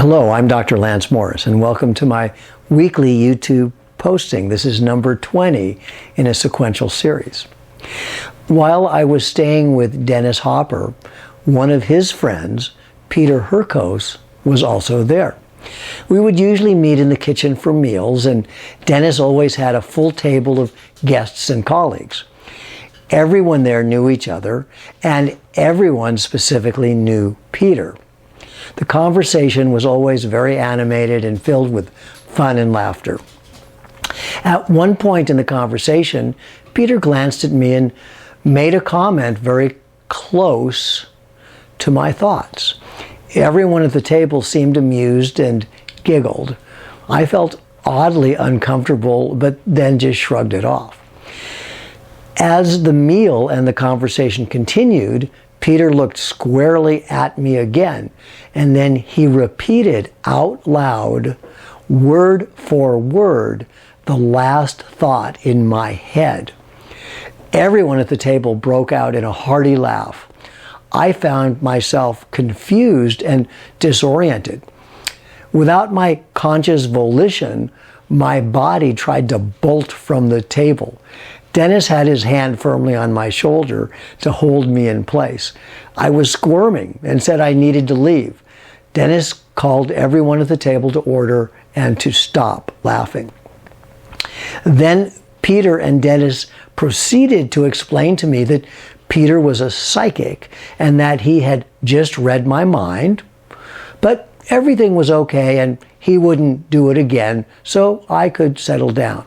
Hello, I'm Dr. Lance Morris, and welcome to my weekly YouTube posting. This is number 20 in a sequential series. While I was staying with Dennis Hopper, one of his friends, Peter Hurkos, was also there. We would usually meet in the kitchen for meals, and Dennis always had a full table of guests and colleagues. Everyone there knew each other, and everyone specifically knew Peter. The conversation was always very animated and filled with fun and laughter. At one point in the conversation, Peter glanced at me and made a comment very close to my thoughts. Everyone at the table seemed amused and giggled. I felt oddly uncomfortable, but then just shrugged it off. As the meal and the conversation continued, Peter looked squarely at me again, and then he repeated out loud, word for word, the last thought in my head. Everyone at the table broke out in a hearty laugh. I found myself confused and disoriented. Without my conscious volition, my body tried to bolt from the table. Dennis had his hand firmly on my shoulder to hold me in place. I was squirming and said I needed to leave. Dennis called everyone at the table to order and to stop laughing. Then Peter and Dennis proceeded to explain to me that Peter was a psychic and that he had just read my mind, but everything was okay and he wouldn't do it again, so I could settle down.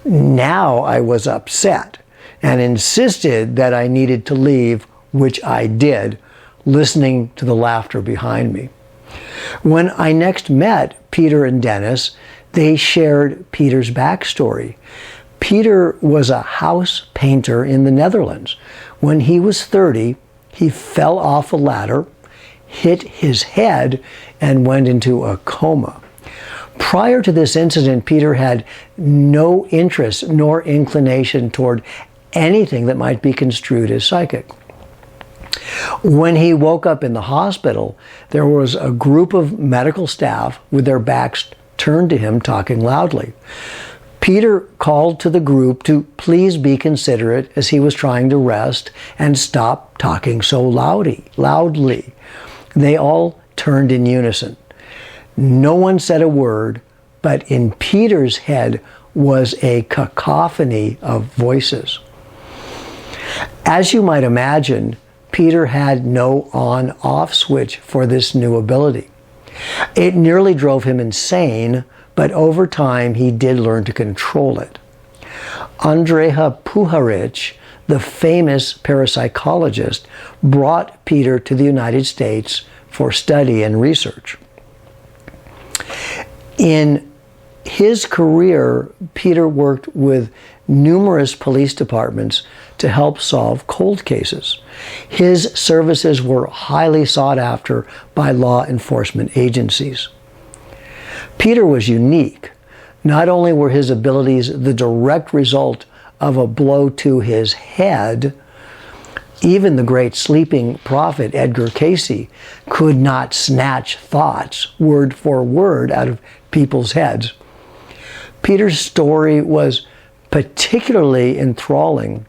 Now I was upset and insisted that I needed to leave, which I did, listening to the laughter behind me. When I next met Peter and Dennis, they shared Peter's backstory. Peter was a house painter in the Netherlands. When he was 30, he fell off a ladder, hit his head, and went into a coma. Prior to this incident, Peter had no interest nor inclination toward anything that might be construed as psychic. When he woke up in the hospital, there was a group of medical staff with their backs turned to him talking loudly. Peter called to the group to please be considerate as he was trying to rest and stop talking so loudly. They all turned in unison. No one said a word, but in Peter's head was a cacophony of voices. As you might imagine, Peter had no on-off switch for this new ability. It nearly drove him insane, but over time he did learn to control it. Andreja Puharich, the famous parapsychologist, brought Peter to the United States for study and research. In his career, Peter worked with numerous police departments to help solve cold cases. His services were highly sought after by law enforcement agencies. Peter was unique. Not only were his abilities the direct result of a blow to his head, even the great sleeping prophet Edgar Cayce could not snatch thoughts word for word out of people's heads. Peter's story was particularly enthralling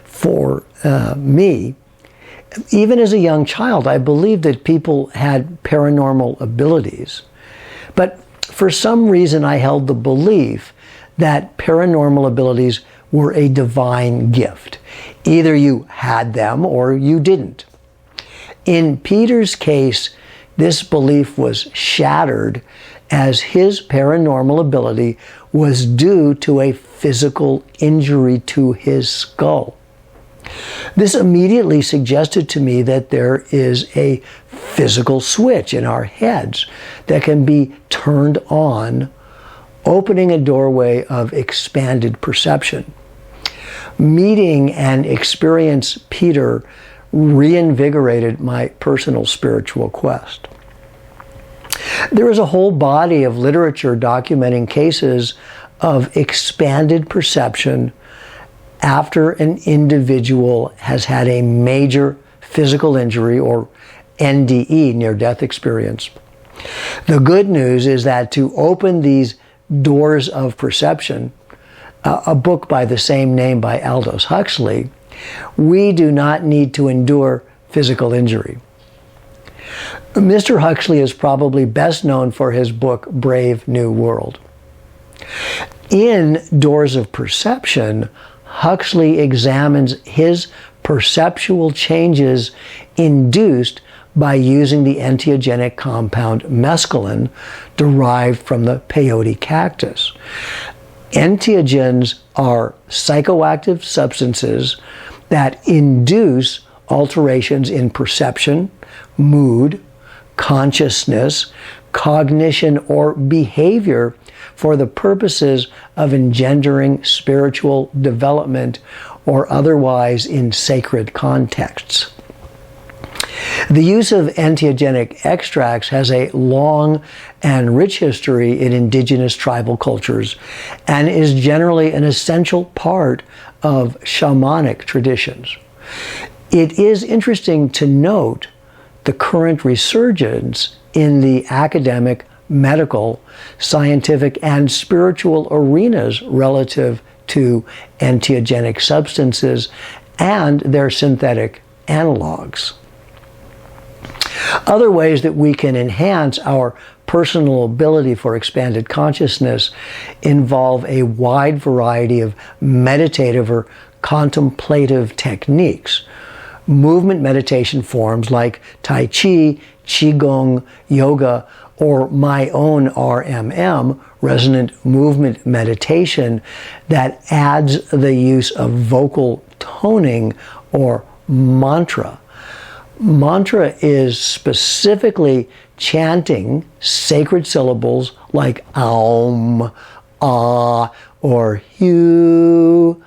for me. Even as a young child, I believed that people had paranormal abilities. But for some reason, I held the belief that paranormal abilities were a divine gift. Either you had them or you didn't. In Peter's case, this belief was shattered as his paranormal ability was due to a physical injury to his skull. This immediately suggested to me that there is a physical switch in our heads that can be turned on, opening a doorway of expanded perception. Meeting and experience Peter reinvigorated my personal spiritual quest. There is a whole body of literature documenting cases of expanded perception after an individual has had a major physical injury or NDE, near-death experience. The good news is that to open these doors of perception, a book by the same name by Aldous Huxley, we do not need to endure physical injury. Mr. Huxley is probably best known for his book, Brave New World. In Doors of Perception, Huxley examines his perceptual changes induced by using the entheogenic compound mescaline derived from the peyote cactus. Entheogens are psychoactive substances that induce alterations in perception, mood, consciousness, cognition, or behavior for the purposes of engendering spiritual development or otherwise in sacred contexts. The use of entheogenic extracts has a long and rich history in indigenous tribal cultures and is generally an essential part of shamanic traditions. It is interesting to note the current resurgence in the academic, medical, scientific, and spiritual arenas relative to entheogenic substances and their synthetic analogs. Other ways that we can enhance our personal ability for expanded consciousness involve a wide variety of meditative or contemplative techniques. Movement meditation forms like Tai Chi, Qigong, yoga, or my own RMM, resonant movement meditation, that adds the use of vocal toning or mantra. Mantra is specifically chanting sacred syllables like Aum, Ah, or Hu.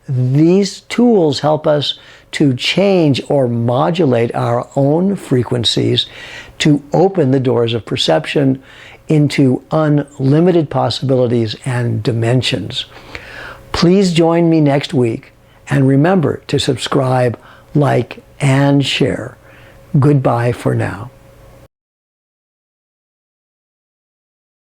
These tools help us to change or modulate our own frequencies to open the doors of perception into unlimited possibilities and dimensions. Please join me next week, and remember to subscribe, like, and share. Goodbye for now.